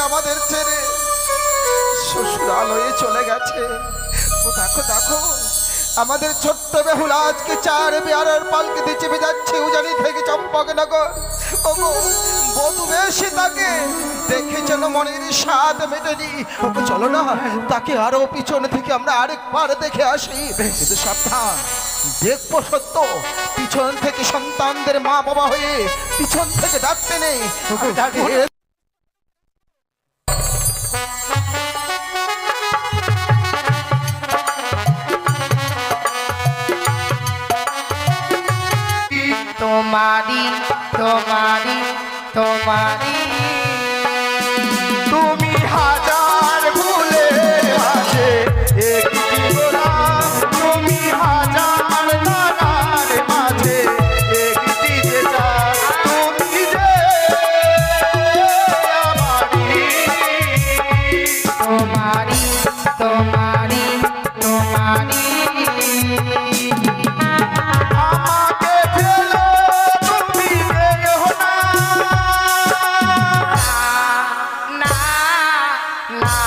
আমাদের ছেড়ে শ্বশুরালয়ে চলে গেছে। ও দেখো দেখো আমাদের ছোট্ট বেহুলা আজকে 4 বিয়ারের পালকিতে চেপে যাচ্ছে উজানি থেকে চম্পকনগর। ওগো বধূ বেশি তাকে দেখে যেন মনের স্বাদ মেটেনি। ওগো চলো না তাকে আরো পিছনে থেকে আমরা আরেকবার দেখে আসি। কিন্তু সাবধান, দেখবো সত্য পিছন থেকে সন্তানদের মা বাবা হয়ে পিছন থেকে ডাকতে নেই। তোমারি তোমারি তোমারি তুমি হাজার ভুলের মাঝে একটি গোলাপ, তুমি হাজার তারার মাঝে একটি যে চাঁদ, তুমি যে আমারি তোমারি তোমারি তোমারি আমাকে ফেলে তুমি যেও না। না না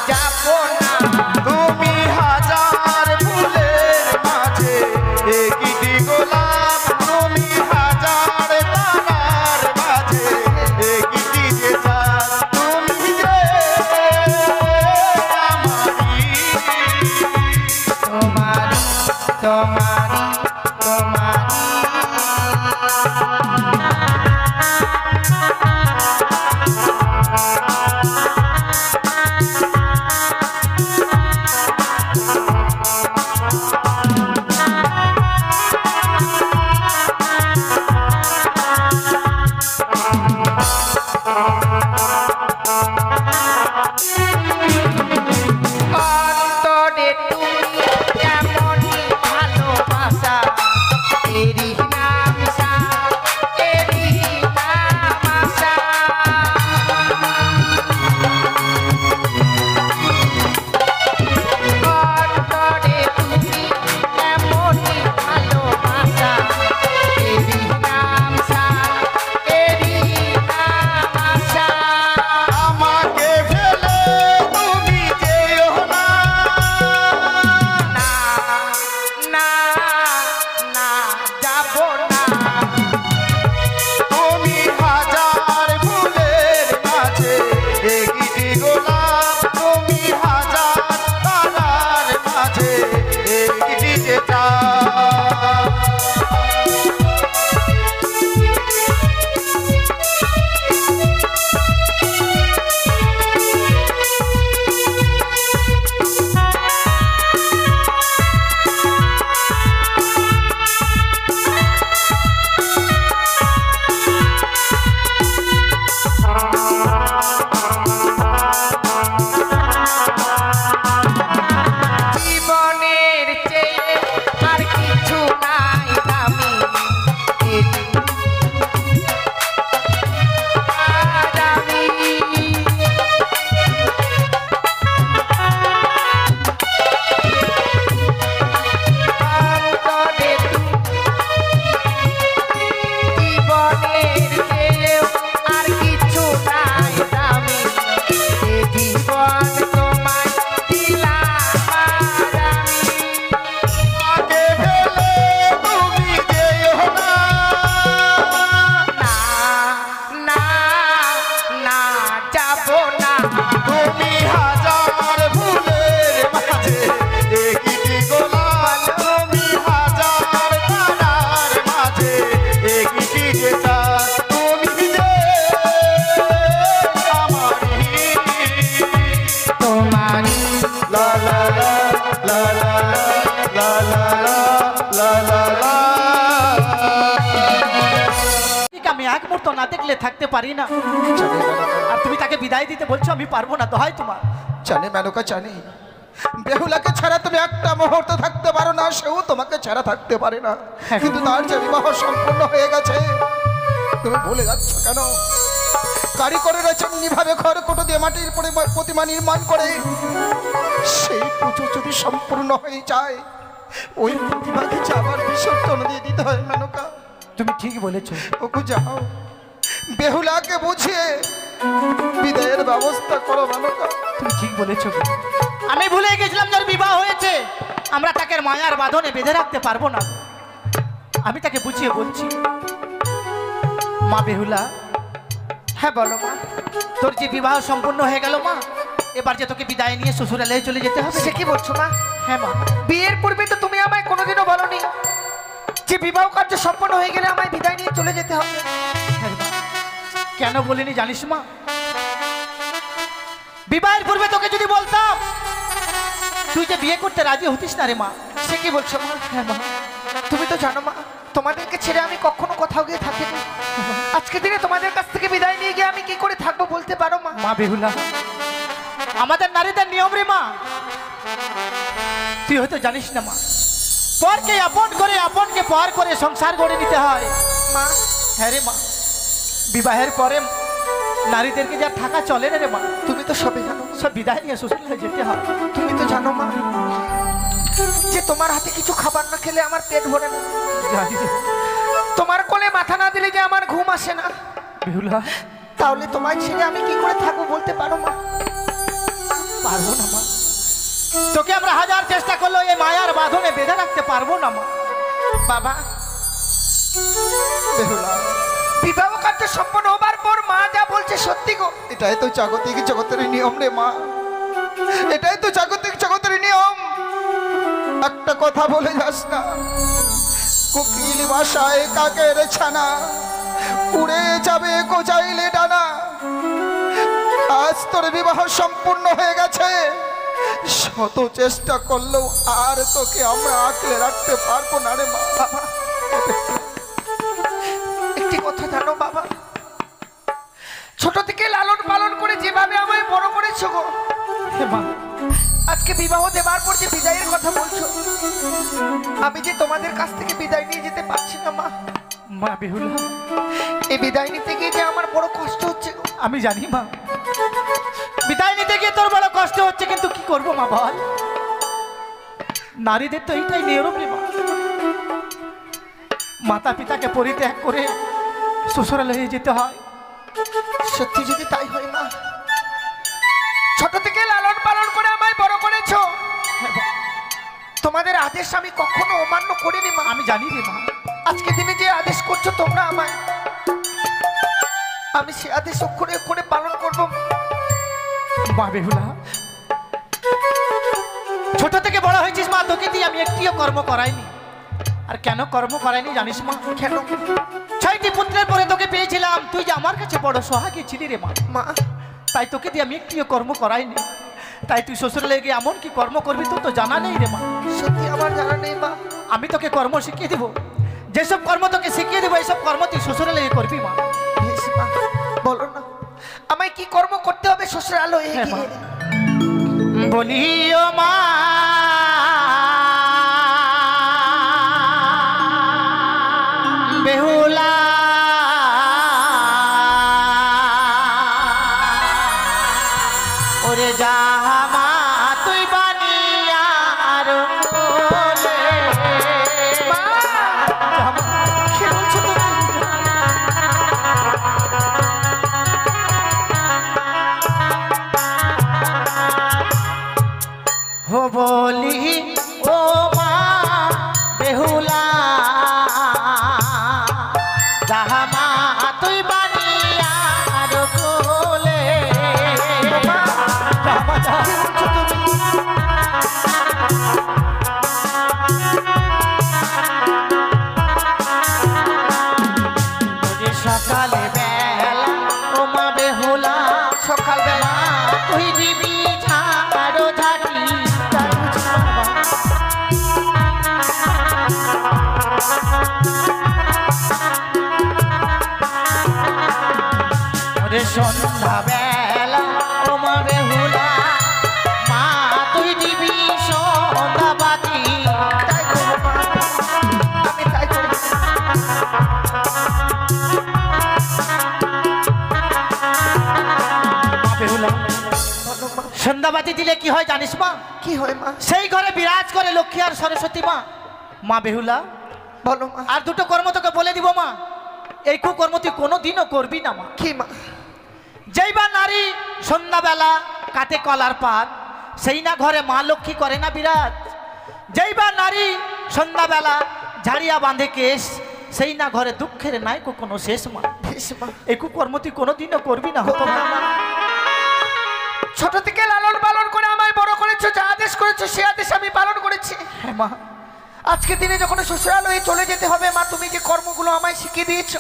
যাবো না। তুমি হাজার ফুলের মাঝে একটি গোলাপ, তুমি হাজার তারার মাঝে একটি যে চাঁদ, তুমি যে আমারি তোমারি তোমারি তোমারি অন্তরে তুমি এমনই ভালোবাসা, এরই নাম সাথ, এরই নাম আশা। অন্তরে তুমি এমনই ভালোবাসা, এরই নাম সাথ, এরই নাম আশা। আমাকে ফেলে তুমি যেও না। না না না যাবো না। তুমি হাজার ফুলের মাঝে একটি গোলাপ, তুমি হাজার তারার মাঝে একটি যে চাঁদ। জীবনের চেয়ে আর কিছু নাই দামি, আর আমি অন্তরে জীবনের চেয়েও আর কিছু নাই দামি, এ জীবন তোমায় দিলাম আর আমি। আমাকে ফেলে তুমি যেও না। না না না যাবো না। তুমি হাজার ফুলের মাঝে একটি গোলাপ, তুমি হাজার তারার মাঝে একটি যে চাঁদ, তুমি যে আমারি। তোমারি লা লা লা লা লা লা লা লা লা লা। ঠিক আমি এক মুহূর্ত না দেখলে থাকতে পারি না। আর তুমি তাকে বিদায় দিতে বলছো, আমি পারবো না, দোহাই তোমার। জানি মেনকা জানি, বেহুলাকে ছাড়া তুমি একটা মুহূর্ত থাকতে পারো না, সেও তোমাকে ছাড়া থাকতে পারে না। কিন্তু তার যে বিবাহ সম্পূর্ণ হয়ে গেছে তুমি ভুলে যাচ্ছ কেন? কারিগরেরা যেমনি ভাবে ঘর কোটো দিয়ে মাটির প্রতিমা নির্মাণ করে, সেই পুজো যদি সম্পূর্ণ হয়ে যায় ওই প্রতিমাকে যে আবার বিসর্জন দিয়ে দিতে হয় মেনকা। তুমি ঠিক বলেছো। ওকে যাও বেহুলাকে বুঝিয়ে বিদায়ের ব্যবস্থা করো মেনকা। তুমি ঠিক বলেছো গো। আমি ভুলে গেছিলাম যার বিবাহ হয়েছে আমরা তাকে মায়ার বাঁধনে বেঁধে রাখতে পারবো না। আমি তাকে বুঝিয়ে বলছি। মা বেহুলা, হ্যাঁ বলো মা। তোর যে বিবাহ সম্পূর্ণ হয়ে গেল মা, এবার যে তোকে বিদায় নিয়ে শ্বশুরালয়ে চলে যেতে হবে। সে কি বলছো মা? হ্যাঁ মা। বিয়ের পূর্বে তো তুমি আমায় কোনোদিনও বলনি যে বিবাহ কার্য সম্পন্ন হয়ে গেলে আমায় বিদায় নিয়ে চলে যেতে হবে। হ্যাঁ মা। কেন বলিনি জানিস মা? বিবাহের পূর্বে তোকে যদি বলতাম তুই যে বিয়ে করতে রাজি হতিস না রে মা। সে কি বলছো মা? হ্যাঁ মা। তুমি তো জানো মা, তোমাদেরকে ছেড়ে আমি কখনো কোথাও গিয়ে থাকিনি। আজকে দিনে তোমাদের কাছ থেকে বিদায় নিয়ে গিয়ে আমি কি করে থাকবো বলতে পারো মা? মা বেহুলা, আমাদের নারীদের নিয়ম রে মা, তুই হয়তো জানিস না মা। পরকে আপন করে আপনকে পর করে সংসার গড়ে নিতে হয় মা হ্যাঁ রে মা। বিবাহের পরে নারীদেরকে যা থাকা চলে না রে মা। তুমি তো সবই জানো। সব বিদায় নিয়ে শ্বশুরালয়ে যেতে হয়। তুমি তো জানো মা যে তোমার হাতে কিছু খাবার না খেলে আমার পেট ভরে না। জানি রে তোমার কোলে মাথা না দিলে যে আমার ঘুম আসে না। বেহুলা, তাহলে তোমায় ছেড়ে আমি কি করে থাকবো বলতে পারো মা? পারবো না মা। তোকে আমরা হাজার চেষ্টা করলো এই মায়ার বাঁধনে বেঁধে রাখতে পারবো না মা। বাবা, বেহুলা, বিবাহ কার্য সম্পন্ন হবার পর মা যা বলছে সত্যি গো। এটাই তো জাগতিক জগতের নিয়ম রে মা, এটাই তো জাগতিক জগতের নিয়ম। একটা কথা বলে যাস না, কোকিল বাসায় কাকের ছানা, উড়ে যাবে কোচাইলে ডানা। আজ তোর বিবাহ সম্পূর্ণ হয়ে গেছে, শত চেষ্টা করলেও আর তোকে আমরা আঁকলে রাখতে পারবো না রে মা। বাবা, একটি কথা জানো বাবা, ছোট থেকে লালন পালন করে যেভাবে আমায় বড় করেছো গো, হে মা, আজকে বিবাহ দেবার পর যে বিদায়ের কথা বলছো, আমি যে তোমাদের কাছ থেকে বিদায় নিয়ে যেতে পারছি না মা। মা বেহুলা, এই বিদায় নিতে গিয়ে যে আমার বড় কষ্ট হচ্ছে গো। আমি জানি মা, বিদায় নিতে গিয়ে তোর বড় কষ্ট হচ্ছে, কিন্তু কি করবো মা বল? নারীদের তো এইটাই নিয়ম রে মা। মাতা পিতাকে পরিত্যাগ করে শ্বশুরালয়ে যেতে হয়। সত্যি যদি তাই হয় মা, ছোট থেকে লালন পালন করে আমায় বড় করেছো, তোমাদের আদেশ আমি কখনো অমান্য করিনি মা। আমি জানি রে মা। আজকে দিনে যে আদেশ করছো তোমরা আমায়, আমি সে আদেশ অক্ষরে অক্ষরে পালন করবো। মা বেহুলা, ছোট থেকে বড় হয়েছিস মা, তোকে দিয়ে আমি একটিও কর্ম করাইনি। আর কেন কর্ম করাইনি জানিস মা? কেন 6টি পুত্রের পরে তোকে পেয়েছিলাম, তুই যে আমার কাছে বড় সোহাগী ছিলি রে মা। মা? তাই তোকে দিয়ে আমি একটিও কর্ম করাইনি। তাই তুই শ্বশুরালয়ে গিয়ে এমন কি কর্ম করবি তোর তো জানা নেই রে মা। সত্যি আমার জানা নেই মা। আমি তোকে কর্ম শিখিয়ে দিব, যেসব কর্ম তোকে শিখিয়ে দেবো এইসব কর্ম তুই শ্বশুরালয়ে করবি মা। বেশ মা, বলো না আমায় কি কর্ম করতে হবে শ্বশুরালয়ে হ্যাঁ মা। গিয়ে? বলিও মা, বেহুলা, ওরে জামা তুই বানিয়ার কোলে। মা, কি বলছো তুমি? হো বলি ও মা বেহুলা, জামা তুই বানিয়ার কোলে। মা, জামা যা। কি বলছো তুমি? ওরে সকালে বেলা ও মা বেহুলা, সকাল বেলা মা তুই দিবি ঝাড়ো ঝাঁটি। তাই বুঝি বাবা। ওরে সন্ধ্যা বেলা ও মা বেহুলা, মা তুই দিবি সন্ধ্যা বাতি। তাই করবো মা, আমি তাই করবো। মা বেহুলা, বলো মা, সন্ধ্যাবাতি দিলে কি হয় জানিস মা? কি হয় মা? সেই ঘরে বিরাজ করে লক্ষ্মী আর সরস্বতী মা। মা বেহুলা, বলো মা, আর দুটো কর্ম তোকে বলে দিব মা, এই কুকর্ম তুই কোনোদিনও করবি না মা। কি মা? যেই বা নারী সন্ধ্যাবেলা কাটে কলার পাত, সেই না ঘরে মা লক্ষ্মী করে না বিরাজ। যেই বা নারী সন্ধ্যাবেলা ঝাড়িয়া বাঁধে কেশ, সেই না ঘরে দুঃখের নাই কোনো শেষ মা। এই কুকর্ম তুই কোনোদিনও করবি না, হতো না মা। ছোট থেকে লালন পালন করে আমায় বড় করেছো, যা আদেশ করেছো সে আদেশ আমি পালন করেছি। হ্যাঁ মা। আজকে দিনে যখন শ্বশুরালয়ে চলে যেতে হবে মা, তুমি যে কর্মগুলো আমায় শিখিয়ে দিয়েছো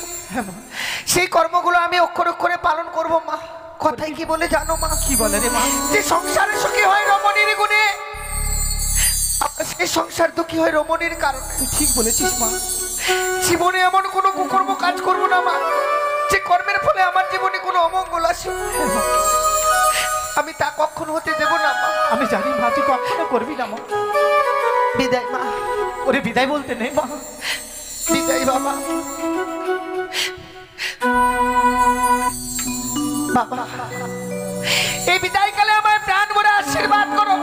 সেই কর্মগুলো আমি অক্ষর অক্ষরে পালন করব মা। কথাই কি বলে জানো মা? কি বলে রে মা? যে সংসারে সুখী হয় রমণীর গুণে, আমরা সেই সংসার দুঃখী হয় রমণীর কারণে। তুই ঠিক বলেছিস মা। জীবনে এমন কোনো কুকর্ম কাজ করবো না মা যে কর্মের ফলে আমার জীবনে কোনো অমঙ্গল আসে, আমি তা কখনো হতে দেব না মা। আমি জানি মা তুই কখনো করবি না মা। বিদায় মা। ওরে বিদায় বলতে নেই মা। বিদায় বাবা। বাবা, এই বিদায়কালে আমায় প্রাণ ভরে আশীর্বাদ করো।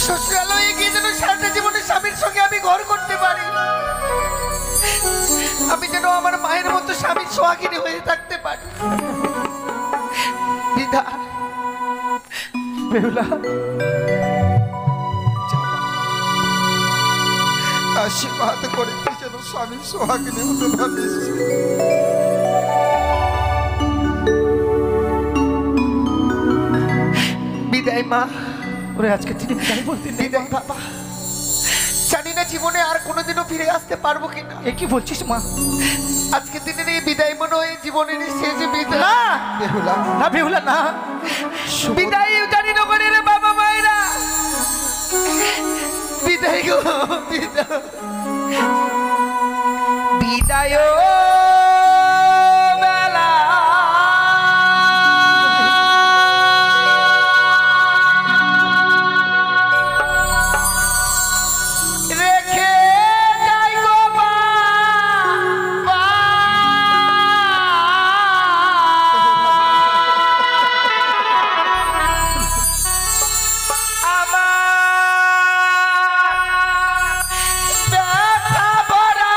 শ্বশুরালয়ে গিয়ে যেন সারাটা জীবনে স্বামীর সঙ্গে আমি ঘর করতে পারি, আমি যেন আমার মায়ের মতো স্বামীর সোহাগিনী হয়ে থাকতে পারি। বিদায়। বেহুলা, আশীর্বাদ করে তুই যেন স্বামী সোহাগিনী হতে পারিস। বিদায় মা। ওরে আজকে তিনি বিদায় বলতে নেই। বিদায় বাবা। জানি না জীবনে আর কোনোদিনও ফিরে আসতে পারবো কিনা। এ কি বলছিস মা? আজকে দিনের এই বিদায় মনে হয় জীবনের শেষ বিদায়। না বেহুলা, না বেহুলা না। বিদায় জানি না করে রে বাবা মায়েরা। বিদায় গো বিদায়। বিদায় বেলা রেখে যাই গো বাবা। আমার ব্যথা ভরা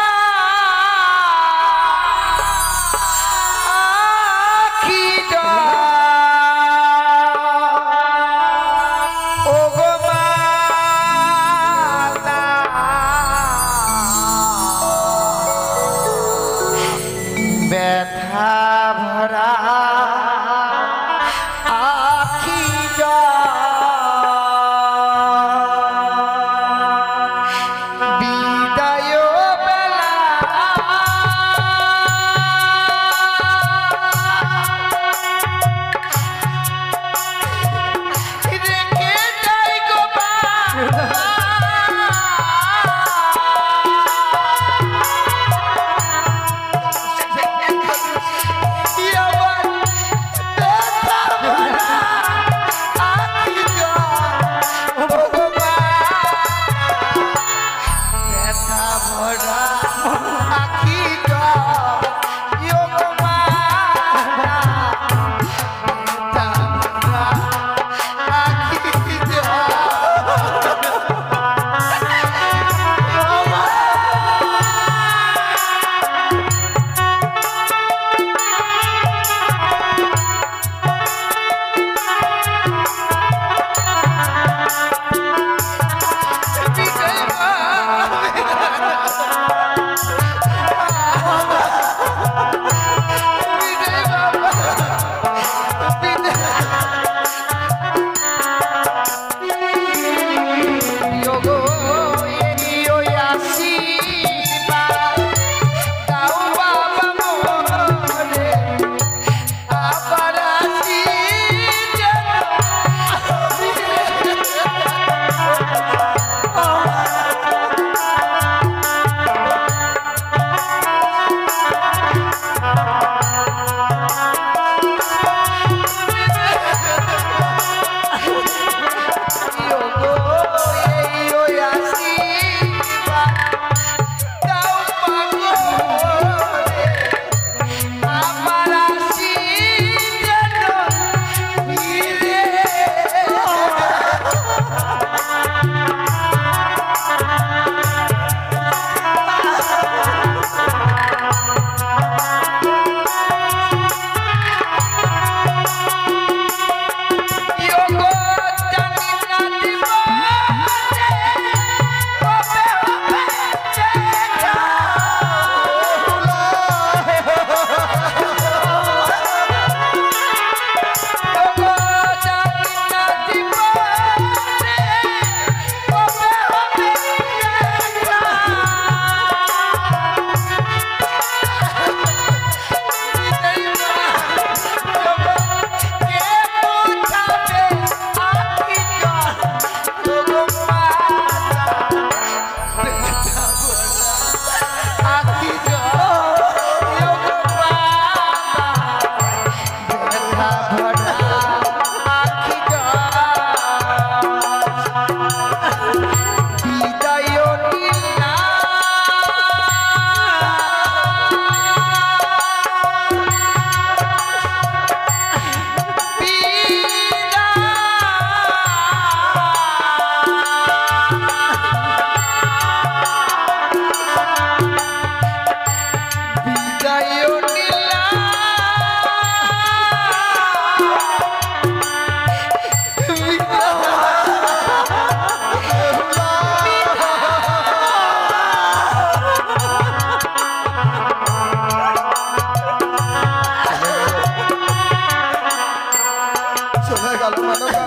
চলে গেল মানবা।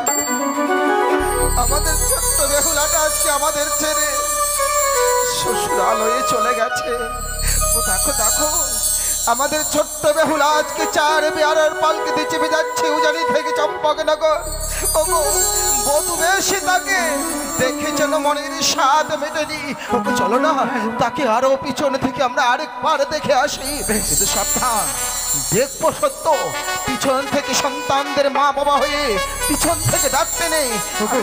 আমাদের ছোট্ট বেহুলাটা আজকে আমাদের ছেড়ে শ্বশুরালয়ে চলে গেছে। ও দেখো দেখো, আমাদের ছোট্ট বেহুলা আজকে 4 বিয়ারের পালকিতে চেপে যাচ্ছে উজানি থেকে চম্পকনগর। ওগো বধূ বেশে তাকে দেখে যেন মনের স্বাদ মেটেনি। ওগো চলো না, তাকে আরো পিছনে থেকে আমরা আরেকবার দেখে আসি। কিন্তু সাবধান, দেখবো সত্য পিছন থেকে সন্তানদের মা বাবা হয়ে পিছন থেকে ডাকতে নেই। ওগো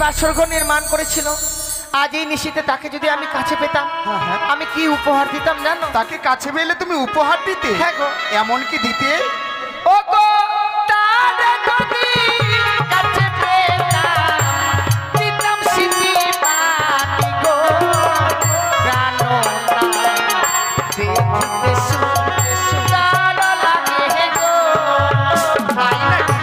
বাসরঘর নির্মাণ করেছিল, আজ এই নিশীতে তাকে যদি আমি কাছে পেতাম, হ্যাঁ। আমি কি উপহার দিতাম জানো? তাকে কাছে পেলে তুমি উপহার দিতে? হ্যাঁ গো। এমন কি দিতে? ও গো তারে যদি কাছে পেতাম, দিতাম সিঁথি পাটি গো, প্রাণনাথ দেখিতে শুনতে সুন্দর লাগে গো। তাই নাকি?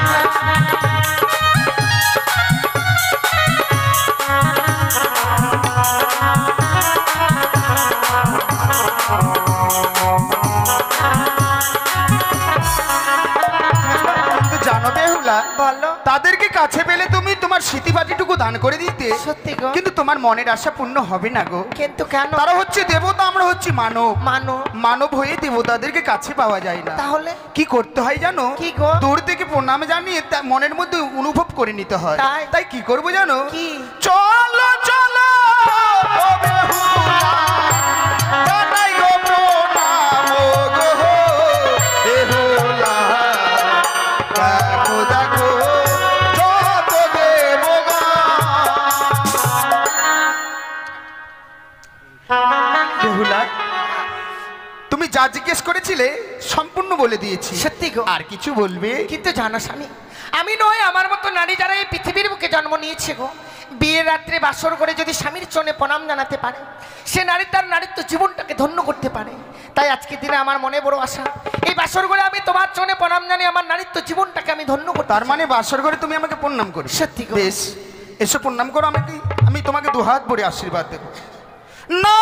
কিন্তু জানো বেহুলা, বলো। তাদেরকে কাছে পেলে তুমি তোমার স্মৃতিবাটিটুকু দান করে দিতে, সত্যি গো। কিন্তু তোমার মনের আশা পূর্ণ হবে না গো। কিন্তু কেন? তারা হচ্ছে দেবতা, আমরা হচ্ছি মানব। মানো মানব হয়ে দেবতাদেরকে কাছে পাওয়া যায় না। তাহলে কি করতে হয় জানো? কি গো? দূর থেকে প্রণাম জানিয়ে তা মনের মধ্যে অনুভব করে নিতে হয়। তাই? তাই কি করবো জানো? কি? চলো চলো ও বেহুলা, জানাই গো প্রণাম গো বেহুলা। দেখো দেখো যত দেবগণ। বেহুলা, তুমি যা জিজ্ঞেস করেছিলে সম্পূর্ণ বলে দিয়েছি। সত্যি গো। আর কিছু বলবে? কিন্তু জানো স্বামী, আমি নয় আমার মতো নারী যারা এই পৃথিবীর বুকে জন্ম নিয়েছে গো, বিয়ের রাত্রে বাসর করে যদি স্বামীর চরণে প্রণাম জানাতে পারে, সে নারী তার নারীত্ব জীবনটাকে ধন্য করতে পারে। তাই আজকের দিনে আমার মনে বড় আশা, এই বাসর করে আমি তোমার চরণে প্রণাম জানিয়ে আমার নারীত্ব জীবনটাকে আমি ধন্য করতে তার মানে বাসর ঘরে তুমি আমাকে প্রণাম করো? সত্যি গো। বেশ, এসো প্রণাম করো আমাকে, আমি তোমাকে দুহাত ভরে আশীর্বাদ দেবো। না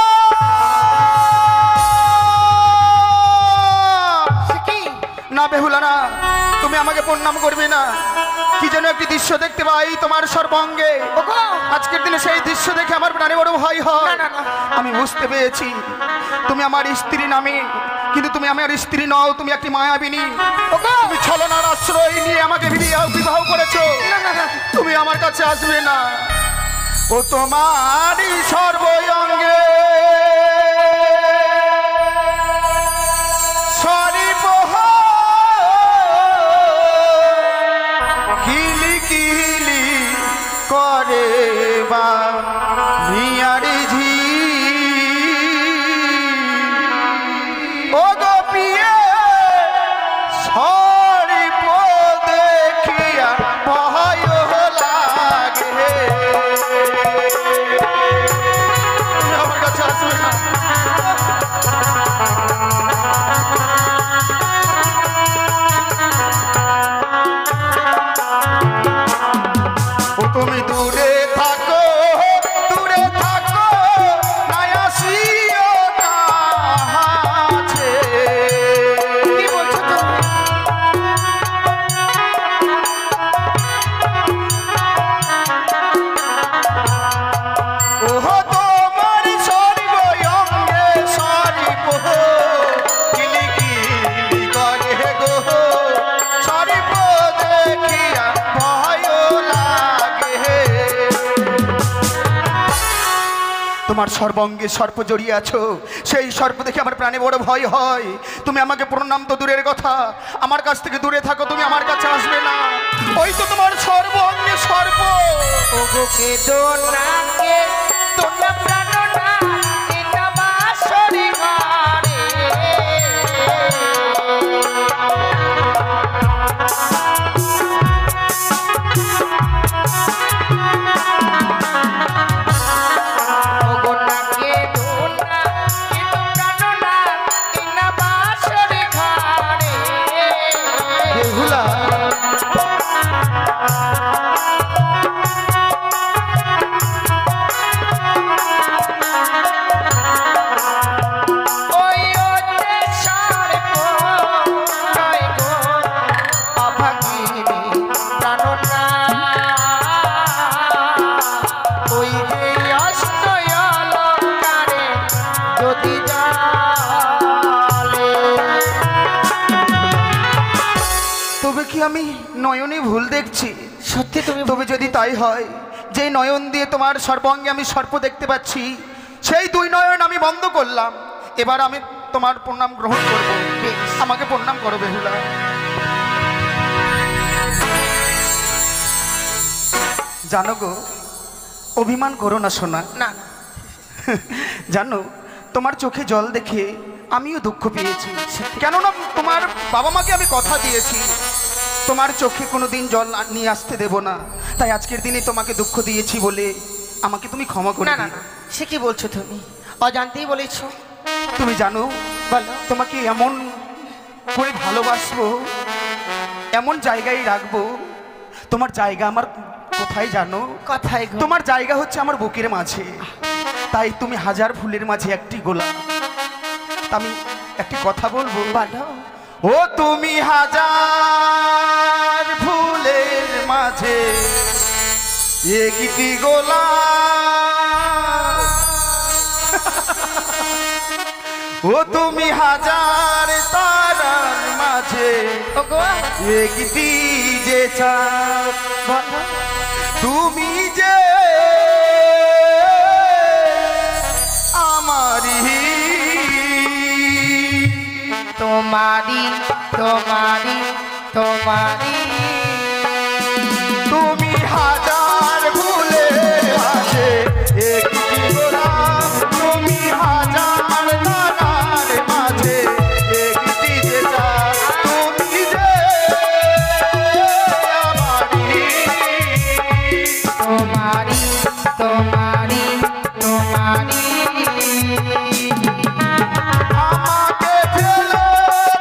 সে কি? না বেহুলা না, তুমি আমাকে প্রণাম করবে না। কি যেন একটি দৃশ্য দেখতে পাই তোমার সর্বাঙ্গে। ওগো! আজকের দিনে সেই দৃশ্য দেখে আমার প্রাণে বড় ভয় হয়। না, না, না। আমি বুঝতে পেরেছি তুমি আমার স্ত্রী নামে, কিন্তু তুমি আমার স্ত্রী নও, তুমি একটি মায়াবিনী। ওগো! তুমি ছলনার আশ্রয় নিয়ে আমাকে বিবাহ করেছো। না, না, না। তুমি আমার কাছে আসবে না। ও তোমারই সর্বঙ্গে সরিবহ কিলি কিলি করে বা মিয়ারি ঝি। ও গোপিয়ে সরিব দেখিয়া ভয় লাগে। আমার কাছে আসবে না। ও তুমি দূরে থাকো, দূরে থাকো, নাই আসিও কাছে। কি বলছো তুমি? ওহ তোমার সর্বঙ্গে সরিব কিলি কিলি করে গো, সরিব দেখিয়া ভয় লাগে। তোমার সর্বঙ্গে সর্প জড়িয়ে আছো, সেই সর্প দেখে আমার প্রাণে বড় ভয় হয়। তুমি আমাকে প্রণাম তো দূরের কথা, আমার কাছ থেকে দূরে থাকো, তুমি আমার কাছে আসবে না। ওই তো তোমার সর্বঙ্গে সর্প। ওগো কে দোনাকে তোনা প্রাণনা এটা বাসরে ঘরে। ওগো নাকে দোনা কে প্রাণনা এটা বাসরে ঘরে। বেহুলা, ওই ওতে সর্প নয় গো অভাগিনী প্রাণনা। ওই যে অষ্ট অলঙ্কারে যদি জালে। তবে কি আমি নয়নে ভুল দেখছি? সত্যি তুমি তবে যদি তাই হয়, যে নয়ন দিয়ে তোমার সর্বাঙ্গে আমি সর্প দেখতে পাচ্ছি, সেই দুই নয়ন আমি বন্ধ করলাম। এবার আমি তোমার প্রণাম গ্রহণ করব। আমাকে প্রণাম করো বেহুলা। জানো গো, অভিমান করো না সোনা। না না জানো, তোমার চোখে জল দেখে আমিও দুঃখ পেয়েছি। কেননা তোমার বাবা মাকে আমি কথা দিয়েছি তোমার চোখে কোনো দিন জল নিয়ে আসতে দেব না। তাই আজকের দিনে তোমাকে দুঃখ দিয়েছি বলে আমাকে তুমি ক্ষমা করে না না দিও। না, সে কি বলছো তুমি? অজান্তেই বলেছো। তুমি জানো, বলো। তোমাকে এমন করে ভালোবাসবো, এমন জায়গায় রাখবো। তোমার জায়গা আমার কোথায় জানো? কথাই গো। তোমার জায়গা হচ্ছে আমার বুকের মাঝে। তাই তুমি হাজার ফুলের মাঝে একটি গোলাপ। আমি একটি কথা বলবো। বলো। ও তুমি হাজার ফুলের মাঝে একটি গোলাপ। ও তুমি হাজার তারার মাঝে ওগো একটি যে চাঁদ। বলো। তুমি যে আমারি, তোমারি তোমারি তোমারি। তুমি হাজার ফুলের মাঝে একটি গোলাপ। তুমি হাজার তারার মাঝে একটি যে চাঁদ। তুমি যে আমারি, তোমারি তোমারি তোমারি। আমাকে ফেলে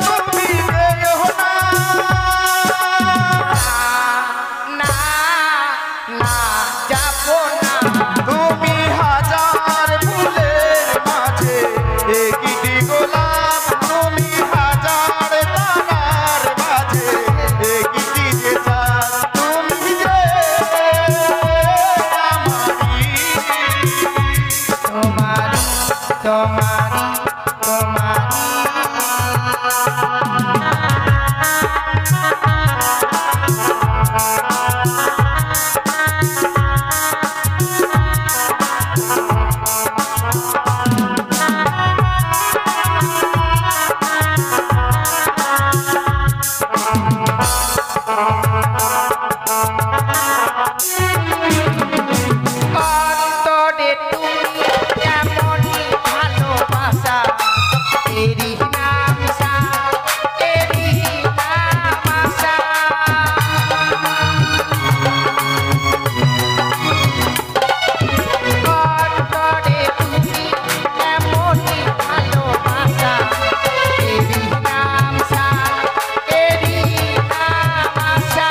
তুমি যেও না। না না যাবো না। তুমি হাজার ফুলের মাঝে একটি গোলাপ। তুমি হাজার তারার মাঝে একটি যে চাঁদ। তুমি যে আমারি, তোমারি তোমারি তোমারি। অন্তরে তুমি এমনই ভালোবাসা, এরই নাম সা, এরই নাম আশা। অন্তরে তুমি এমনই ভালোবাসা, এরই নাম সা, এরই নাম আশা।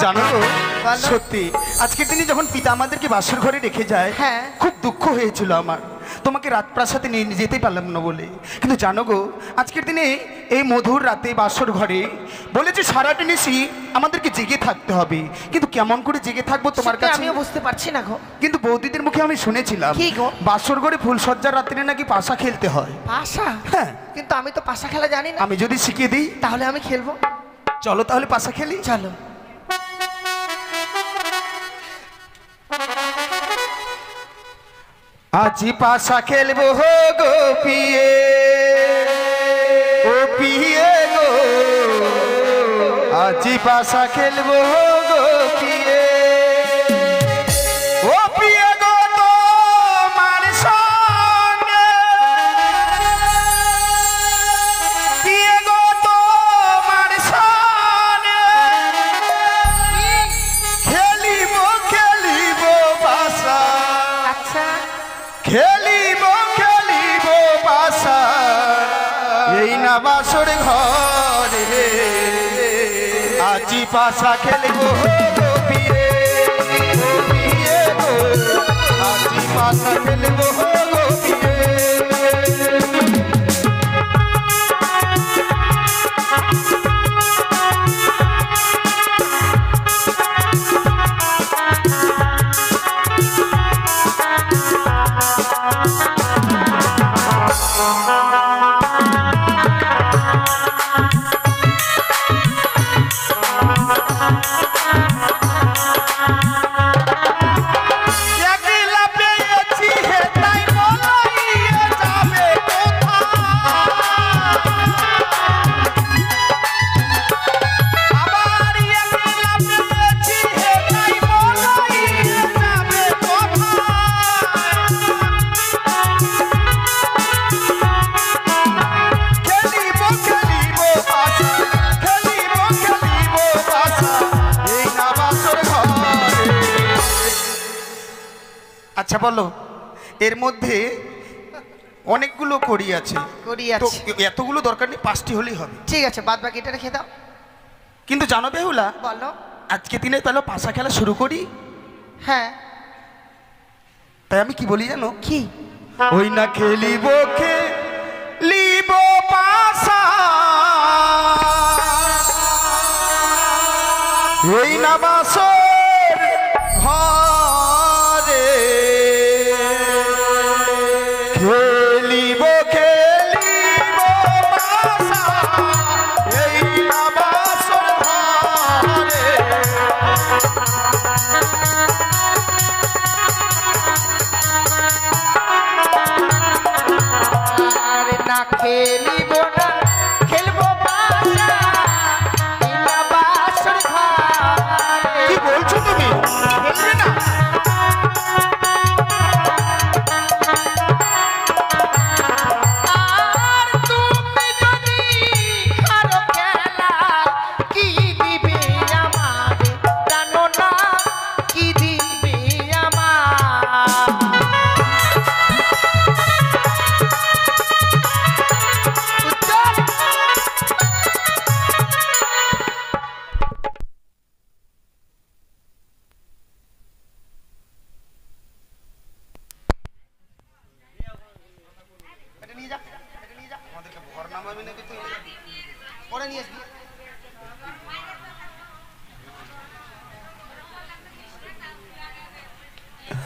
জানো তো বলো। সত্যি আজকের দিনে যখন পিতা আমাদেরকে বাসর ঘরে রেখে যায় হ্যাঁ। খুব দুঃখ হয়েছিল আমার তোমাকে রাজপ্রাসাদে নিয়ে যেতে পারলাম না বলে। কিন্তু জানো গো আজকের দিনে এই মধুর রাতে বাসর ঘরে বলেছে সারাটা নিশি আমাদেরকে জেগে থাকতে হবে, কিন্তু কেমন করে জেগে থাকবো তোমার সত্যি কাছে আমিও বুঝতে পারছি না গো। কিন্তু বৌদিদের মুখে আমি শুনেছিলাম কি গো? বাসর ঘরে ফুলসজ্জার রাত্রে নাকি পাশা খেলতে হয়। পাশা? হ্যাঁ। কিন্তু আমি তো পাশা খেলা জানি না। আমি যদি শিখিয়ে দিই তাহলে আমি খেলবো। চলো তাহলে পাশা খেলি। চলো। আজি পাশা খেলবো হো গো পিয়ে, ও পিয়ে গো আজি পাশা খেলবো হো গো পিয়ে, ও পিয়ে গো তোমার সঙ্গে, পিয়ে গো তোমার সঙ্গে খেলিব খেলিব পাশা, আচ্ছা। খেলিব খেলিব পাশা এই না বাসর ঘরে, আজি পাশা খেলিব গো পিয়ে, ও পিয়ে গো আজি পাশা খেলিব গো পিয়ে। একলা পেয়েছি হে তাই বলাইয়ে যাবে কোথায়, আবার একলা পেয়েছি হে তাই বলাইয়ে যাবে কোথায়, খেলিব খেলিব পাশা, খেলিব খেলিব পাশা এই না বাসর ঘরে। আচ্ছা বলো এর মধ্যে অনেকগুলো কড়ি আছে, কড়ি তো আছে। এতগুলো দরকার নেই, 5টি হলেই হবে। ঠিক আছে, বাদ বাকিটা রেখে দাও। কিন্তু জানো বেহুলা বলো। আজকে দিনে তাহলে পাশা খেলা শুরু করি। হ্যাঁ। তাই আমি কি বলি জানো, কি? ওই না খেলিব খেলিব পাশা, ওই না বাসর ঘরে, খেলিব খেলিব পাশা এই না বাসর ঘরে। আরে না খেলিব না, খেলবো পাশা এই না বাসর ঘরে। কি বলছো তুমি? খেলবে না? আর তুমি যদি আরো খেলা কি দিবে আমারে, জানো না কি দিবে আমার। উজ্জ্বল। এটা নিয়ে যা, এটা নিয়ে যা। আমাদেরকে ঘর নামাবি নাকি তুই? পরে নিয়ে আসবি।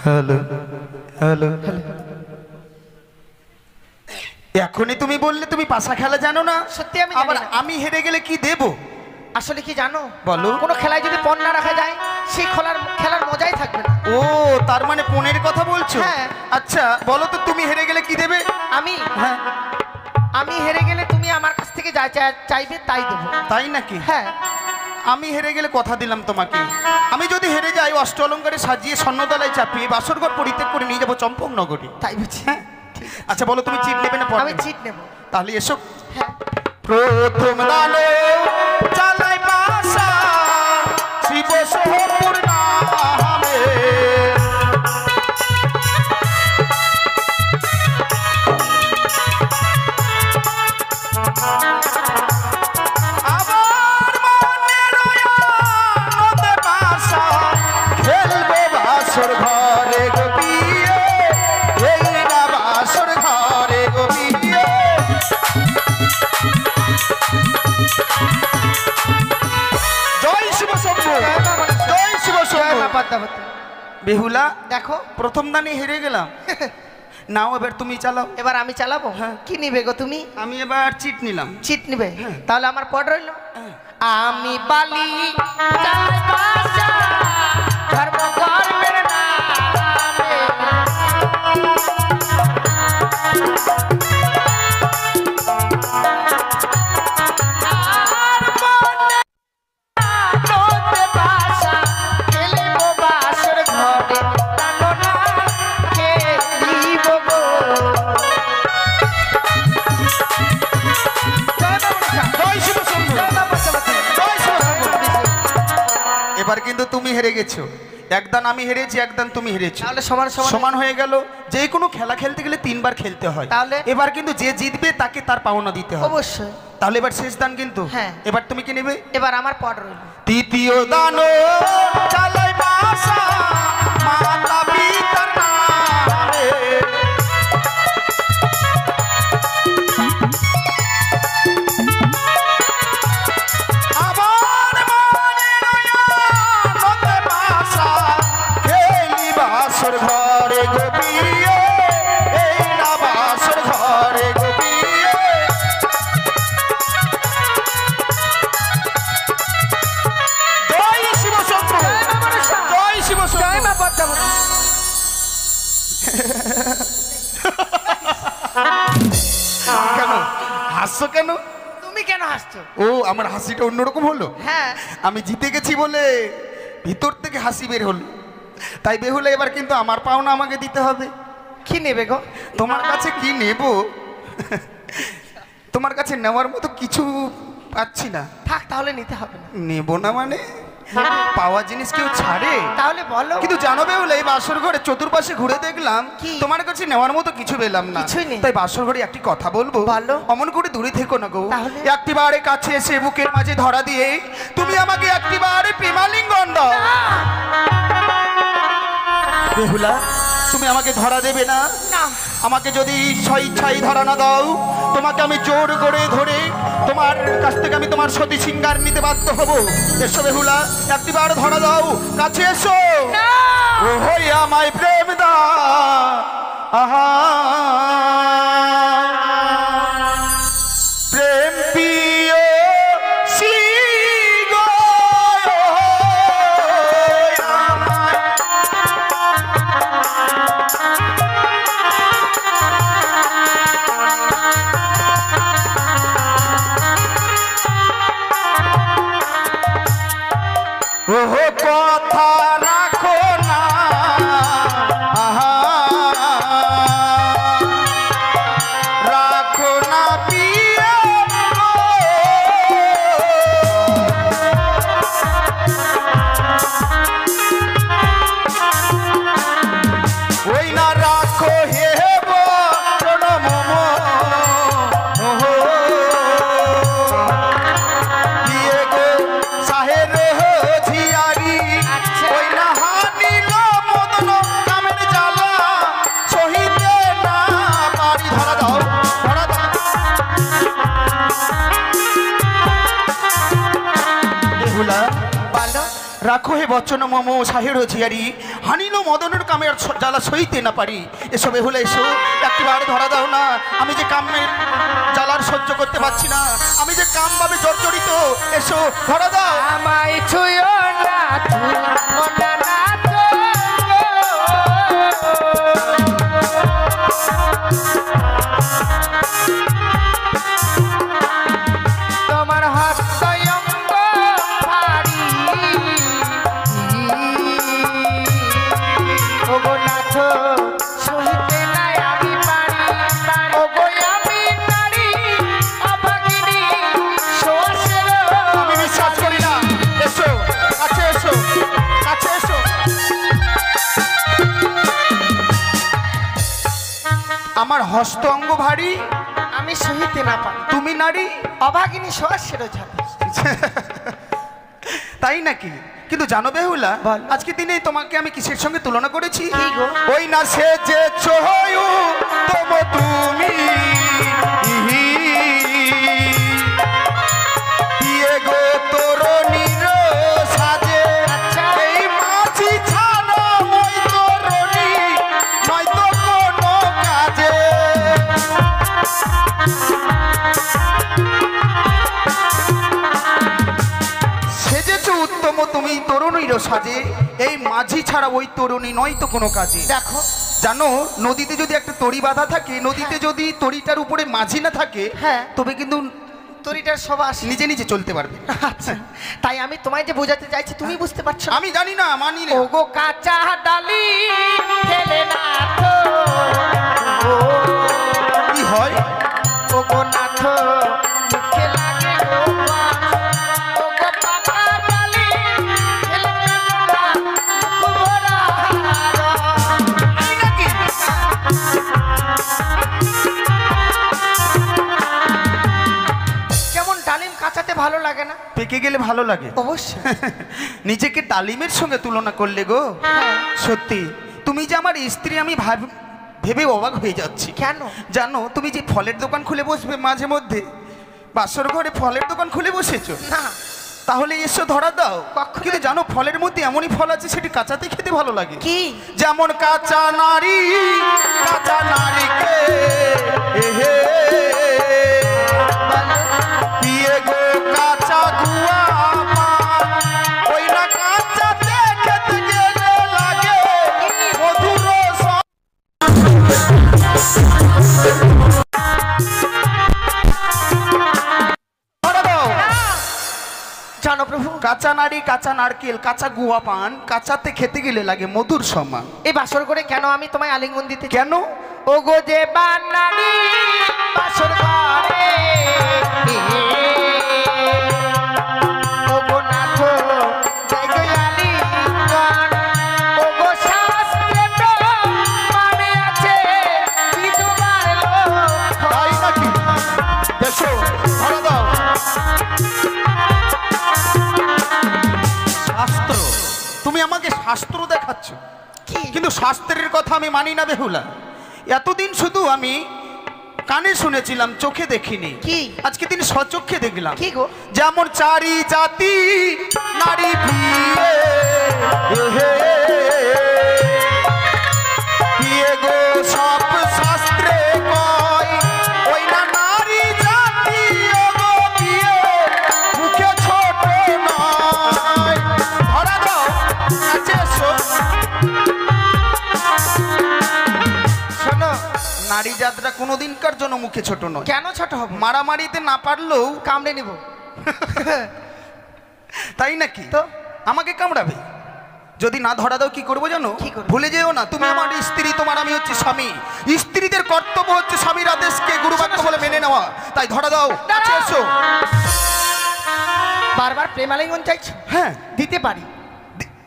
হ্যালো হ্যালো, এখনই তুমি বললে তুমি পাশা খেলা জানো না। সত্যি আমি জানি আবার না। আমি হেরে গেলে কি দেবো? আসলে কি জানো, বলো। কোনো খেলায় যদি পণ না রাখা যায় সেই খেলার মজাই থাকবে না। ও তার মানে পনের কথা বলছো? হ্যাঁ। আচ্ছা বলো তো তুমি হেরে গেলে কি দেবে? আমি হ্যাঁ আমি হেরে গেলে তুমি আমার কাছ থেকে যা চাইবে তাই দেবো। তাই নাকি? হ্যাঁ। আমি হেরে গেলে কথা দিলাম তোমাকে, আমি যদি হেরে যাই অষ্ট অলঙ্কারে সাজিয়ে স্বর্ণতলায় চাপিয়ে বাসরঘর পরিত্যাগ করে নিয়ে যাবো চম্পক নগরী। তাই বুঝি। হ্যাঁ আচ্ছা বলো তুমি চিট নেবে না পড় আমি নেবে? চিট নেব। তাহলে এসো। হ্যাঁ। প্রথম দানে চালাই পাশা শিব সোহপুর নামে, আবার মনের আনন্দে পদ্মাবতী বেহুলা দেখো প্রথম দানে হেরে গেলাম। নাও এবার তুমি চালাও। এবার আমি চালাবো। হ্যাঁ। কি নিবে গো তুমি? আমি এবার চিট নিলাম। চিট নিবে? হ্যাঁ। তাহলে আমার পড রইল। হ্যাঁ। আমি বালি চাই বাসা, ধর্ম কর্মের নামে। আর মনে আনন্দে বাসা, খেলিব বাসর ঘরে, টানো না কে দিব গো। জয় শিব শম্ভু। জয় শিব শম্ভু। এবার কিন্তু তুমি হেরে গেছো। একদান আমি হেরেছি, একদান তুমি হেরেছো। তাহলে সমান সমান সমান হয়ে গেল। যে কোনো খেলা খেলতে গেলে 3 বার খেলতে হয়। তাহলে? এবার কিন্তু যে জিতবে তাকে তার পাওনা দিতে হবে। অবশ্যই। তাহলে এবার শেষ দান কিন্তু। হ্যাঁ। এবার তুমি কি নেবে? এবার আমার পড রইল। তৃতীয় দান চালাই বাসা, মাতা পিতার নামে। আমার মনের আনন্দে বাসা, খেলি বাসর ঘরে গোপিয়ে, এই না বাসর ঘরে গোপিয়ে। জয় শিব শম্ভু। জয় শিব জয় মা শম্ভু। পদ্মাবতী। কেন হাসছো কেন? তুমি কেন হাসছো? ও আমার হাসিটা অন্যরকম হলো। হ্যাঁ। আমি জিতে গেছি বলে ভিতর থেকে হাসি বের হলো। তাই বেহুলা এবার কিন্তু আমার পাওনা আমাকে দিতে হবে। কি নেবে গো? তোমার কাছে কি নেব? তোমার কাছে নেওয়ার মতো কিছু পাচ্ছি না। থাক, তাহলে নিতে হবে না। নেব না মানে? পাওয়া জিনিস কেউ ছাড়ে? তাহলে বলো। কিন্তু জানো বেহুলা, এই বাসর ঘরে চতুর্পাশে ঘুরে দেখলাম কি? তোমার কাছে নেওয়ার মতো কিছু পেলাম না। কিছুই নেই। তাই বাসর ঘরে একটি কথা বলবো। বলো। অমন করে দূরে থেকো না গো। তাহলে? একটিবারে কাছে এসে বুকের মাঝে ধরা দিয়ে তুমি আমাকে একটিবারে প্রেমালিঙ্গন দাও। বেহুলা, তুমি আমাকে ধরা দেবে না? না। আমাকে যদি স্বইচ্ছাই ধরা না দাও, তোমাকে আমি জোর করে ধরে তোমার কাছ থেকে আমি তোমার সতী সিঙ্গার নিতে বাধ্য হব। এসো বেহুলা, একটিবার ধরা দাও, কাছে এসো। না। ও হই আমায় প্রেম দা, আহা প্রেম পিও শ্রী গো আমায়। ওহো কথা রাখো না, আহা রাখো না পিয়া গো। ওই না রাখো হে বচন মম, ওহো দিয়ে গো সাহের ঝিয়ারি। আচ্ছা। ওই না হানিল মদন কামের জ্বালা, সহিতে না পারি। ধরা দাও, ধরা দাও। বেহুলা, বলো। রাখো হে বচন মম সাহের ঝিয়ারি, হানিল মদনের কামের জ্বালা সইতে না পারি। এসো বেহুলা, এসো, একটিবার ধরা দাও না। আমি যে কামের জ্বালার সহ্য করতে পারছি না, আমি যে কাম ভাবে জর্জরিত। এসো, ধরা দাও। আমায় ছুঁয়ো না, তুমি মনা না তো। তোমার হস্তয়ঙ্গ ভারী, ওগো নাথ সহিতে নাই আমি পারি। ওগো আমি নারী অভাগিনী, শোষের আমি বিশ্বাস করি না। এসো, কাছে এসো, কাছে এসো। আমার হস্ত অঙ্গ ভারী, আমি সহিতে না পারি। তুমি নারী। অভাগিনী শোষের ঝাল। তাই নাকি? কিন্তু জানো বেহুলা, বল। আজকে দিনে তোমাকে আমি কিসের সঙ্গে তুলনা করেছি? কি গো? ওই না সে যে ছয়ু তম তুমি দিয়ে গো তোর নির সাজে। আচ্ছা। এই মাঝি তরুণীরও সাজে, এই মাঝি ছাড়া ওই তরুণী নয় তো কোনো কাজে। দেখো জানো, নদীতে যদি একটা তরি বাঁধা থাকে, নদীতে যদি তরিটার উপরে মাঝি না থাকে, হ্যাঁ। তবে কিন্তু তরিটার সবাস নিজে নিজে চলতে পারবে। আচ্ছা, তাই আমি তোমায় যে বোঝাতে চাইছি তুমি বুঝতে পারছো? আমি জানি না, মানি না। ওগো কাঁচা ডালি ফেলে না তো, কি হয়? ওগো নাথ মুখে লাগে গো মাছ। ওগো পাকা ডালি ফেলে না মুখভরা রস। তাই নাকি? কেমন ডালিম কাঁচাতে ভালো লাগে না? পেকে গেলে ভালো লাগে। অবশ্যই। নিজেকে ডালিমের সঙ্গে তুলনা করলে গো, হ্যাঁ। সত্যি তুমি যে আমার স্ত্রী, আমি ভেবে অবাক হয়ে যাচ্ছি। কেন? জানো, তুমি যে ফলের দোকান খুলে বসবে মাঝে মধ্যে, বাসর ঘরে ফলের দোকান খুলে বসেছো, না তাহলে এসো ধরা দাও। কখনো- কিন্তু জানো, ফলের মধ্যে এমনই ফল আছে সেটি কাঁচাতে খেতে ভালো লাগে। কি? যেমন কাঁচা নারী, কাঁচা নারীকে এহে পিয়ে গো কাঁচা গুয়া পান, ওই না কাঁচাতে খেতে গেলে লাগে মধুর রস। ধরা দাও। জানো প্রভু, কাঁচা নারী, কাঁচা নারকেল, কাঁচা গুয়া পান কাঁচাতে খেতে গেলে লাগে মধুর সমান। এই বাসর করে কেন আমি তোমায় আলিঙ্গন দিতে চাই? কেন? ওগো যে বানানি বাসর ঘরে, ওগো নাথ যাই গো আলিঙ্গন। ওগো শাস্ত্রে প্রমাণে আছে বিধবার লক্ষণ। তাই নাকি? দেখো, ধরা দাও। শাস্ত্র, তুমি আমাকে শাস্ত্র দেখাচ্ছ, কি? কিন্তু শাস্ত্রের কথা আমি মানি না বেহুলা। এতদিন শুধু আমি কানে শুনেছিলাম, চোখে দেখিনি। কি? আজকে দিন স্বচক্ষে দেখলাম। কি গো? যেমন চারি জাতি নারী বিয়ে, এহে, বিয়ে গো সব শাস্ত্রে কয়, ওই না নারী জাতি ওগো বিয়ে, মুখে ছোট নয়। ধরা দাও, কাছে এসো। শোনো, নারী জাতরা কোনোদিনকার জন্য মুখে ছোট নয়। কেন ছোট হব? মারামারিতে না পারলেও কামড়ে নিব। তাই নাকি? তো আমাকে কামড়াবে যদি না ধরা দাও? কি করবো জানো? কি করবে? ভুলে যেও না, তুমি আমার স্ত্রী, তোমার আমি হচ্ছে স্বামী। স্ত্রীদের কর্তব্য হচ্ছে স্বামীর আদেশকে গুরুবাক্য বলে মেনে নেওয়া। তাই ধরা দাও, কাছে এসো। বারবার প্রেম আলিঙ্গন চাইছো? হ্যাঁ, দিতে পারি।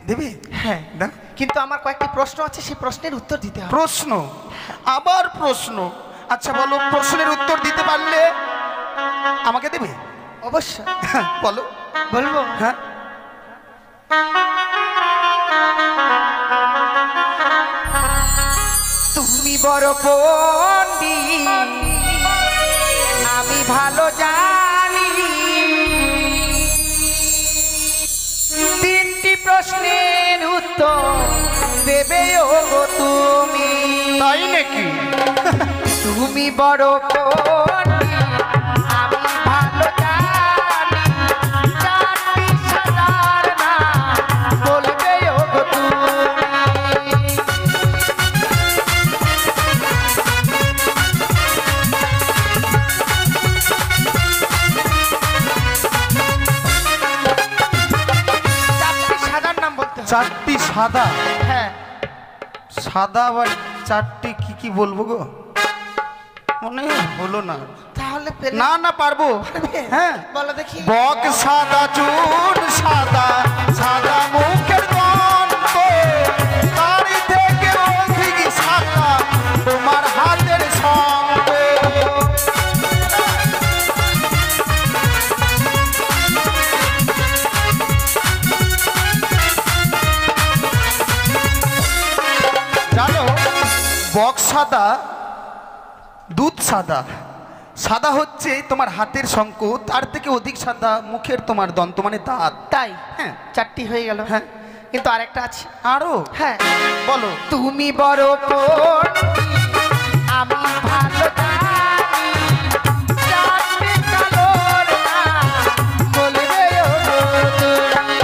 দেবে? হ্যাঁ, দাও। কিন্তু আমার কয়েকটি প্রশ্ন আছে, সেই প্রশ্নের উত্তর দিতে হবে। প্রশ্ন? আবার প্রশ্ন? আচ্ছা বলো, প্রশ্নের উত্তর দিতে পারলে আমাকে দেবে? অবশ্যই। হ্যাঁ, বলো। বলবো? হ্যাঁ, তুমি বড় পণ্ডিত, আমি ভালো জানি। তিনটি প্রশ্নের উত্তর দেবে ওগো তুমি। তাই নাকি? তুমি বড় পণ্ডিত, আমি ভালো জানি। চারটি সাজার নাম বলবে ওগো তুমি। চারটি সাজার নাম বলতে হবে। চারটি সাদা? হ্যাঁ, সাদা আবার চারটি কি কি বলবো গো? মনে হলো না। তাহলে পেলে না না, পারবো। হ্যাঁ, বলো দেখি। বক সাদা, চুন সাদা, সাদা মুখের দন্ত, তারি থেকে অধিক সাদা তোমার হাতের সঙ্গ। জানো, বক সাদা, দুধ সাদা। সাদা হচ্ছে তোমার হাতের শঙ্খ, তার থেকে অধিক সাদা মুখের তোমার দন্ত, মানে দাঁত। তাই? হ্যাঁ, চারটি হয়ে গেল। হ্যাঁ। কিন্তু আরেকটা আছে। আরো? হ্যাঁ, বলো। তুমি বড় পণ্ডিত, আমি ভালো জানি। চারটি কালোর নাম বলবে ওগো তুমি।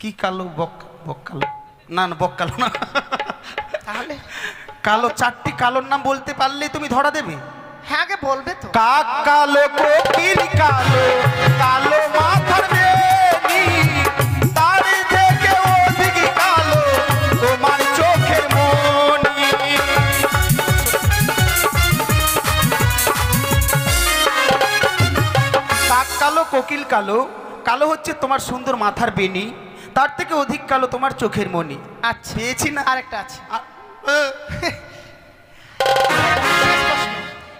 কি কালো? বক বক কালো না, না বক কালো না। তাহলে কালো, 4টি কালোর নাম বলতে পারলে তুমি ধরা দেবে। হ্যাঁ, আগে বলবে তো। কাক কালো, কোকিল কালো, কালো মাথার বেনি, তার থেকে অধিক কালো তোমার চোখের মনি। কাক কালো, কোকিল কালো, কালো হচ্ছে তোমার সুন্দর মাথার বেনি, তার থেকে অধিক কালো তোমার চোখের মনি। আচ্ছা, পেয়েছি না? আরেকটা আছে। আ-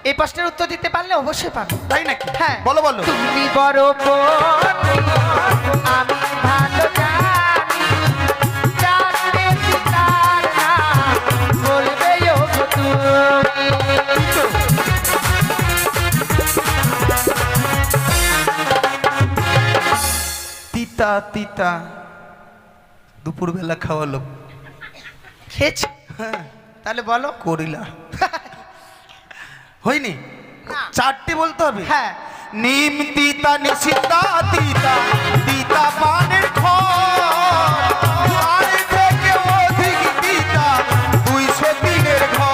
এই প্রশ্নের উত্তর দিতে পারলে অবশ্যই পাবে। তাই নাকি? হ্যাঁ, বলো বলো। তুমি বড় পথি, আমি ভালো জানি, জানলে পিতার নাম বলবে ওগো তুমি। তিতা তিতা দুপুরবেলা খাওয়ালো। খেয়েছি? হ্যাঁ, তাহলে বলো। করিলা হয়নি? না। 4টি বলতে হবে। হ্যাঁ, নিম তিতা, নিশিতা তিতা, তিতা পানের ঘর, তার থেকে অধিক তিতা 200 দিনের ঘর।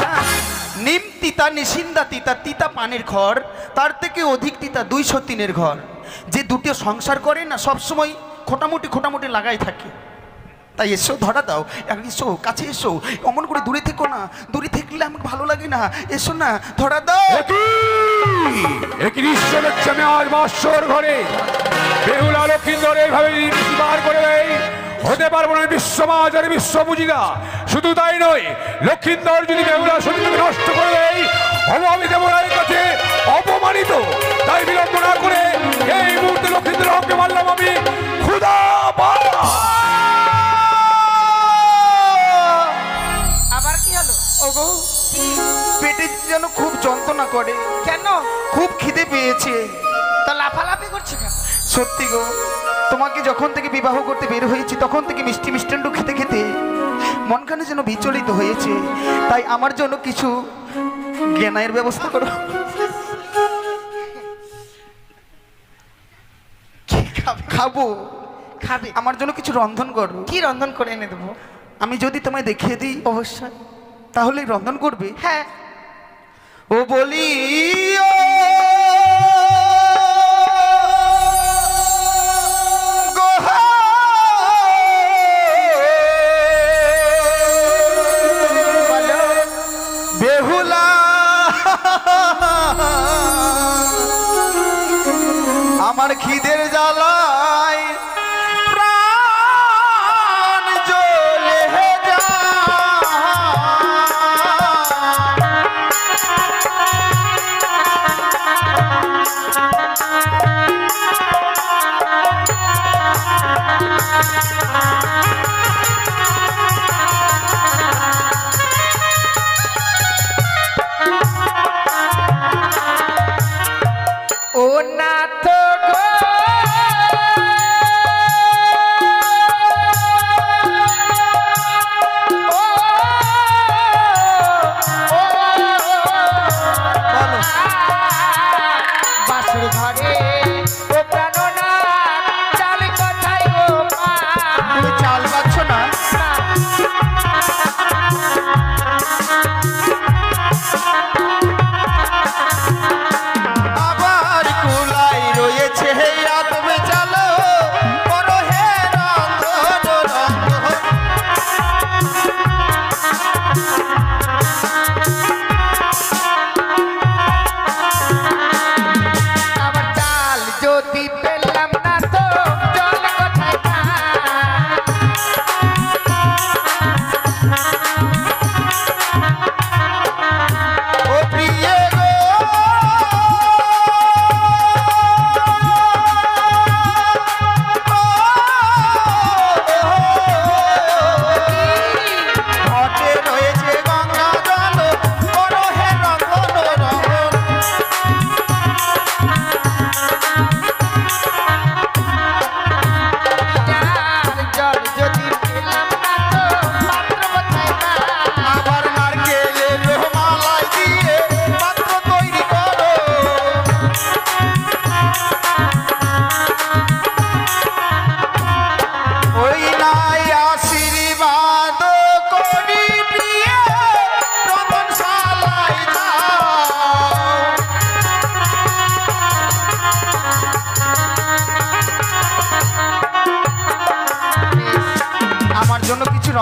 হ্যাঁ, নিম তিতা, নিশিন্দা তিতা, তিতা পানের ঘর, তার থেকে অধিক তিতা 200 দিনের ঘর। যে দুটো সংসার করে না, সবসময় খোটামুটি খোটামুটি লাগাই থাকে। তাই এসো, ধরা দাও, এসো কাছে এসো, অমন করে দূরে থেকো না, দূরে থাকলে আমাকে ভালো লাগে না। এসো না, ধরা দাও। একই দৃশ্য দেখছি আমি আজ বাসর ঘরে। বেহুলা লক্ষিন্দর এইভাবে বার করে দেয়, হতে পারবো না বিশ্বমাজারে বিশ্ব বুঝিদা। শুধু তাই নয়, লক্ষিন্দর যদি বেহুলা শরীরকে নষ্ট করে দেয়, হব আমি দেবরায়ের কাছে অপমানিত। তাই বিলম্ব না করে এই মুহূর্তে লক্ষিন্দর হককে মারলাম আমি। খুদা পালা। আবার কি হলো? ওগো, পেটে যেন খুব যন্ত্রণা করে। কেন? খুব খিদে পেয়েছে। তো লাফালাফি করছে কেন? সত্যি গো, তোমাকে যখন থেকে বিবাহ করতে বের হয়েছি তখন থেকে মিষ্টি মিষ্টান্ন খেতে খেতে মনখানে যেন বিচলিত হয়েছে। তাই আমার জন্য কিছু জ্ঞানের ব্যবস্থা করো। কি খাবে? খাবো। খাবে? আমার জন্য কিছু রন্ধন করো। কি রন্ধন করে এনে দেবো? আমি যদি তোমায় দেখিয়ে দিই অবশ্যই। তাহলে রন্ধন করবে? হ্যাঁ। ও বলি ও গোহা, বেহুলা আমার খিদের জ্বালায় প্রাণ জ্বলে যায়।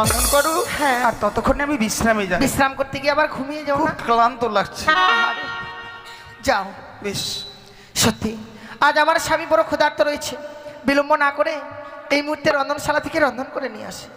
রন্ধন করু হ্যাঁ। আর ততক্ষণে আমি বিশ্রামে যাই। বিশ্রাম করতে গিয়ে আবার ঘুমিয়ে যাও খুব না? ক্লান্ত লাগছে। আহারে। যাও। বেশ। সত্যি আজ আমার স্বামী বড় ক্ষুধার্ত রয়েছে, বিলম্ব না করে এই মুহূর্তে রন্ধনশালা থেকে রন্ধন করে নিয়ে আসে।